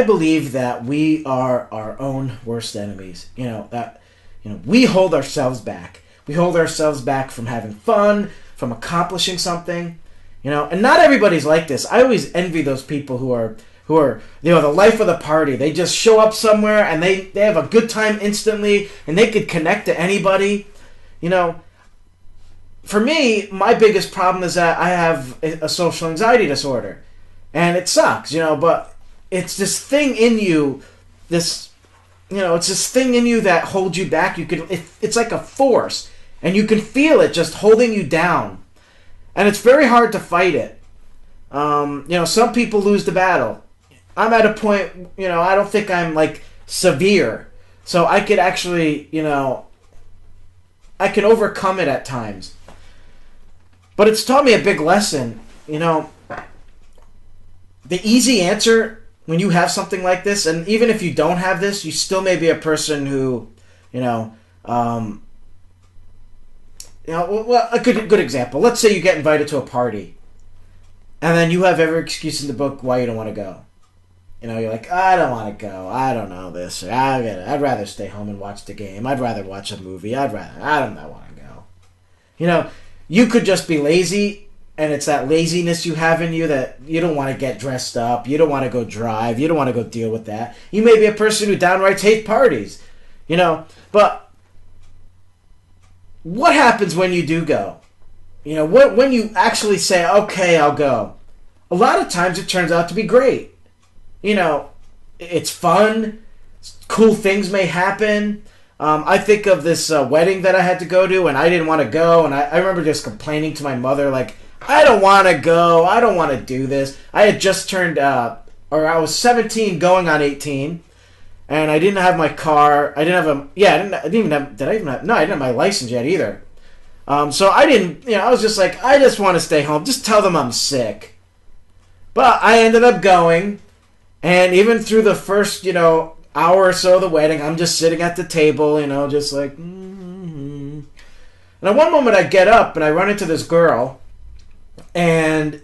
I believe that we are our own worst enemies. We hold ourselves back. We hold ourselves back from having fun, from accomplishing something. And not everybody's like this. I always envy those people who are the life of the party. They just show up somewhere and they have a good time instantly, and they could connect to anybody. For me, my biggest problem is that I have a social anxiety disorder, and it sucks, but it's this thing in you, it's this thing in you that holds you back. It's like a force, and you can feel it just holding you down, and it's very hard to fight it. Some people lose the battle. I'm at a point, I don't think I'm like severe, so I could actually, I can overcome it at times. But it's taught me a big lesson. The easy answer when you have something like this, and even if you don't have this, you still may be a person who, well, a good example. Let's say you get invited to a party, and then you have every excuse in the book why you don't want to go. You're like, I don't want to go. I don't know this. I'd rather stay home and watch the game. I'd rather watch a movie. I don't want to go. You could just be lazy, and it's that laziness you have in you that you don't want to get dressed up. You don't want to go drive. You don't want to go deal with that. You may be a person who downright hates parties, But what happens when you do go? When you actually say, okay, I'll go. A lot of times it turns out to be great. It's fun. Cool things may happen. I think of this wedding that I had to go to, and I didn't want to go, and I remember just complaining to my mother, like, I don't want to go, I don't want to do this. I had just turned, I was 17 going on 18, and I didn't have my car. I didn't have I didn't have my license yet either. So I didn't, I was just like, I just want to stay home. Just tell them I'm sick. But I ended up going, and even through the first, hour or so of the wedding, I'm just sitting at the table, just like, And at one moment I get up and I run into this girl, and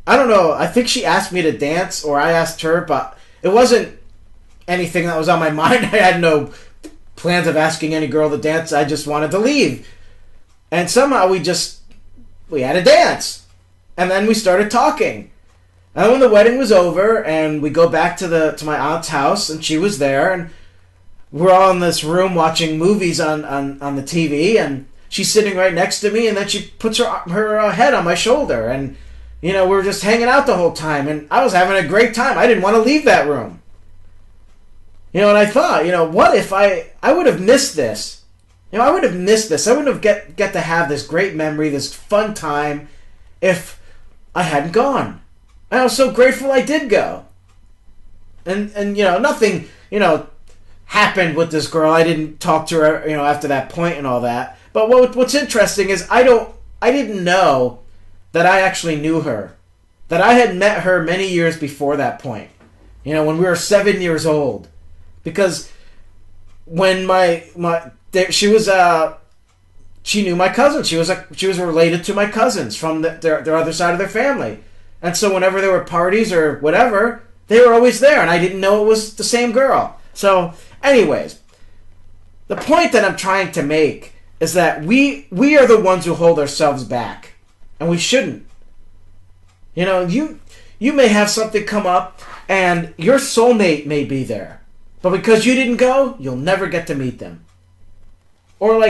I don't know, I think she asked me to dance, or I asked her, but it wasn't anything that was on my mind. I had no plans of asking any girl to dance. I just wanted to leave. And somehow we had a dance. And then we started talking. And when the wedding was over, and we go back to my aunt's house, and she was there, and we're all in this room watching movies on the TV, and she's sitting right next to me, and then she puts her head on my shoulder, and we're just hanging out the whole time, and I was having a great time. I didn't want to leave that room. And I thought, what if I would have missed this? I would have missed this. I wouldn't have get to have this great memory, this fun time, if I hadn't gone. I was so grateful I did go. And nothing, happened with this girl. I didn't talk to her, after that point and all that. But what's interesting is I didn't know that I actually knew her. That I had met her many years before that point. When we were 7 years old. Because when she knew my cousins. She was related to my cousins from their other side of their family. And so whenever there were parties or whatever, they were always there, and I didn't know it was the same girl. So, anyways, the point that I'm trying to make is that we are the ones who hold ourselves back, and we shouldn't. You may have something come up, and your soulmate may be there, but because you didn't go, you'll never get to meet them. Or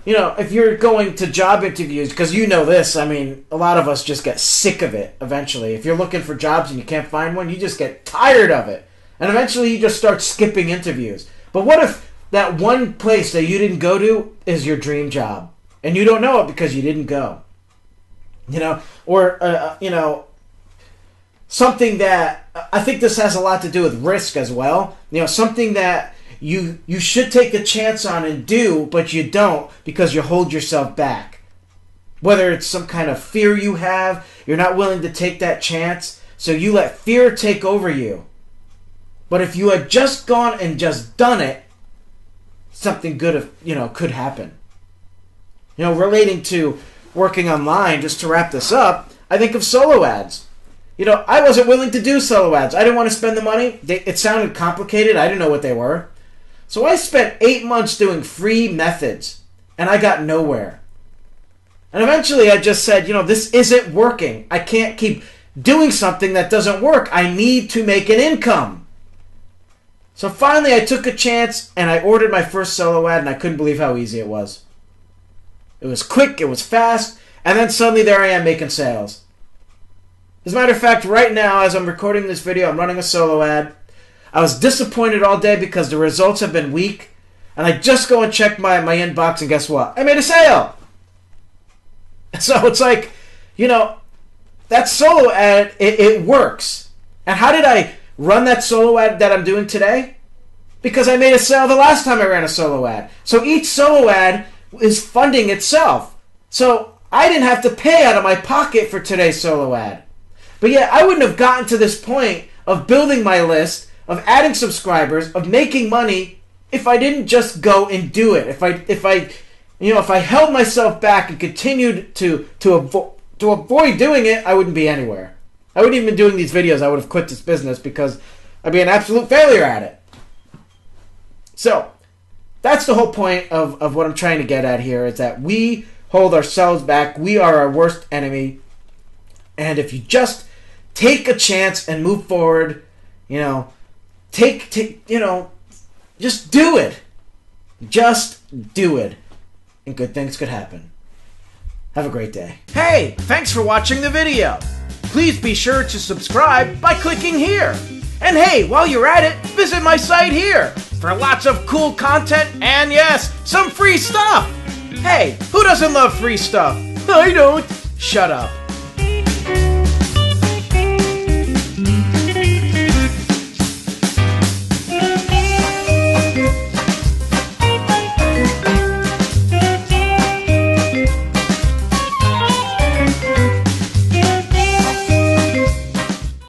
if you're going to job interviews, because this, a lot of us just get sick of it eventually. If you're looking for jobs and you can't find one, you just get tired of it. And eventually you just start skipping interviews. But what if that one place that you didn't go to is your dream job? And you don't know it because you didn't go. Something that, I think this has a lot to do with risk as well. Something that you should take a chance on and do, but you don't because you hold yourself back. Whether it's some kind of fear you have, you're not willing to take that chance, so you let fear take over you. But if you had just gone and just done it, something good, could happen. Relating to working online, just to wrap this up, I think of solo ads. I wasn't willing to do solo ads. I didn't want to spend the money. It sounded complicated. I didn't know what they were. So I spent 8 months doing free methods, and I got nowhere. And eventually I just said, this isn't working. I can't keep doing something that doesn't work. I need to make an income. So finally I took a chance, and I ordered my first solo ad, and I couldn't believe how easy it was. It was quick, it was fast, and then suddenly there I am making sales. As a matter of fact, right now, as I'm recording this video, I'm running a solo ad. I was disappointed all day because the results have been weak, and I just go and check my inbox, and guess what? I made a sale! So it's like, that solo ad, it works. And how did I run that solo ad that I'm doing today? Because I made a sale the last time I ran a solo ad. So each solo ad is funding itself. So I didn't have to pay out of my pocket for today's solo ad. But yet I wouldn't have gotten to this point of building my list, of adding subscribers, of making money if I didn't just go and do it. If I held myself back and continued to avoid doing it, I wouldn't be anywhere. I wouldn't even be doing these videos. I would have quit this business because I'd be an absolute failure at it. So that's the whole point of what I'm trying to get at here, is that we hold ourselves back. We are our worst enemy. And if you just take a chance and move forward, just do it. Just do it. And good things could happen. Have a great day. Hey, thanks for watching the video. Please be sure to subscribe by clicking here. And hey, while you're at it, visit my site here for lots of cool content and yes, some free stuff. Hey, who doesn't love free stuff? I don't. Shut up.